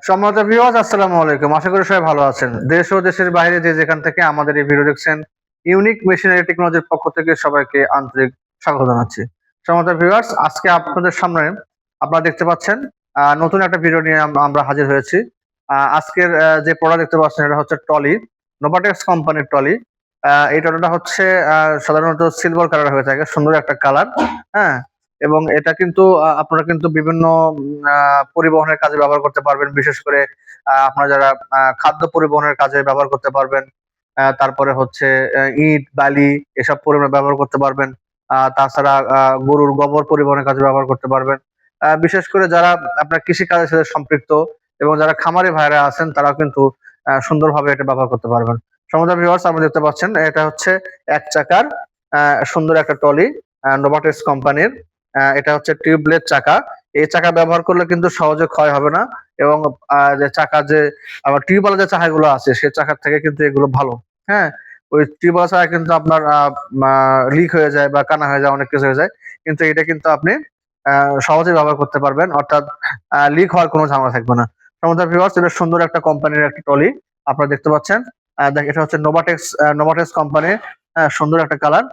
সম্মানিত ভিউয়ার্স, আসসালামু আলাইকুম। আশা করি সবাই ভালো আছেন। দেশ ও দেশের বাইরে যে যেখান থেকে আমাদের এই ভিডিও দেখছেন, ইউনিক মেশিনারি টেকনোলজির পক্ষ থেকে সবাইকে আন্তরিক স্বাগত জানাচ্ছি। সম্মানিত ভিউয়ার্স, আজকে আপনাদের সামনে আপনারা দেখতে পাচ্ছেন নতুন একটা ভিডিও নিয়ে আমরা হাজির হয়েছি। আজকের যে প্রোডাক্ট দেখতে পাচ্ছেন এটা হচ্ছে ট্রলি, নোভাটেক্স কোম্পানির ট্রলি। এই ট্রলিটা হচ্ছে সাধারণত সিলভার কালার হয়ে থাকে, সুন্দর একটা কালার। হ্যাঁ, এবং এটা কিন্তু আপনারা কিন্তু বিভিন্ন পরিবহনের কাজে ব্যবহার করতে পারবেন। বিশেষ করে আপনারা যারা খাদ্য পরিবহনের কাজে ব্যবহার করতে পারবেন। তারপরে হচ্ছে ইট, বালি এসব পরিবহনে ব্যবহার করতে পারবেন। তাছাড়া গরুর গোবর পরিবহনের কাজে ব্যবহার করতে পারবেন। বিশেষ করে যারা আপনার কৃষিকাজের সাথে সম্পৃক্ত এবং যারা খামারি ভাইরা আছেন তারাও কিন্তু সুন্দরভাবে এটা ব্যবহার করতে পারবেন। সম্মানিত ভিউয়ার্স, আপনি দেখতে পাচ্ছেন এটা হচ্ছে এক চাকার সুন্দর একটা ট্রলি, নোভাটেক্স কোম্পানির। এটা হচ্ছে টিউবলেস চাকা। এই চাকা ব্যবহার করলে কিন্তু সহজে ক্ষয় হবে না, এবং যে চাকা যে আবার টিউবওয়ালা যে চাকাগুলো আছে সে চাকার থেকে কিন্তু এগুলো ভালো। হ্যাঁ, ওই টিউবওয়ালা চাকা কিন্তু আপনার লিক হয়ে যায় বা কানা হয়ে যায়, অনেক কিছু হয়ে যায়। কিন্তু এটা কিন্তু আপনি সহজেই ব্যবহার করতে পারবেন, অর্থাৎ লিক হওয়ার কোনো ঝামেলা থাকবে না। সম্মানিত ভিউয়ার্স, এটা সুন্দর একটা কোম্পানির একটা ট্রলি আপনারা দেখতে পাচ্ছেন। এটা হচ্ছে নোভাটেক্স কোম্পানির, সুন্দর একটা কালার।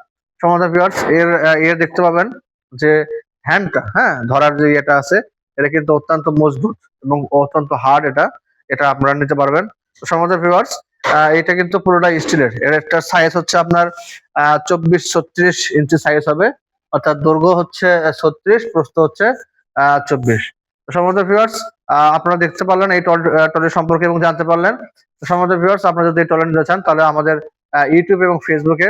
সম্মানিত ভিউয়ার্স, এর দেখতে পাবেন যে হ্যান্ডটা, হ্যাঁ, ধরার যে ইয়েটা আছে এটা কিন্তু অত্যন্ত মজবুত এবং অত্যন্ত হার্ড। এটা এটা আপনারা নিতে পারবেন। তো সম্মানিত ভিউয়ার্স, এটা কিন্তু পুরোটা স্টিলের। এর একটা সাইজ হচ্ছে আপনার 24-36 ইঞ্চি সাইজ হবে, অর্থাৎ দৈর্ঘ্য হচ্ছে 36, প্রস্থ হচ্ছে 24। তো সম্মানিত ভিউয়ার্স, আপনারা দেখতে পারলেন এই ট্রলি সম্পর্কে এবং জানতে পারলেন। তো সম্মানিত ভিউয়ার্স, আপনারা যদি এই ট্রলি নিতে চান তাহলে আমাদের ইউটিউব এবং ফেসবুকে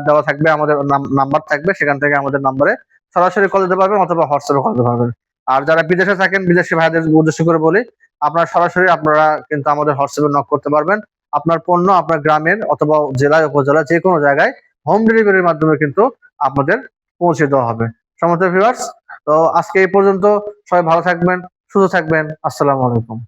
দেওয়া থাকবে, আমাদের নাম্বার থাকবে, সেখান থেকে আমাদের নাম্বারে সরাসরি কল দিতে পারবেন অথবা হোয়াটসঅ্যাপে কল দিতে পারবেন। আর যারা বিদেশে থাকেন, বিদেশি ভাইদের উদ্দেশ্য করে বলি, আপনারা সরাসরি আপনারা কিন্তু আমাদের হোয়াটসঅ্যাপে নক করতে পারবেন। আপনার পণ্য আপনার গ্রামের অথবা জেলায় উপজেলা যে কোনো জায়গায় হোম ডেলিভারির মাধ্যমে কিন্তু আপনাদের পৌঁছে দেওয়া হবে। সম্মানিত ভিউয়ার্স, তো আজকে এই পর্যন্ত। সবাই ভালো থাকবেন, সুস্থ থাকবেন। আসসালামু আলাইকুম।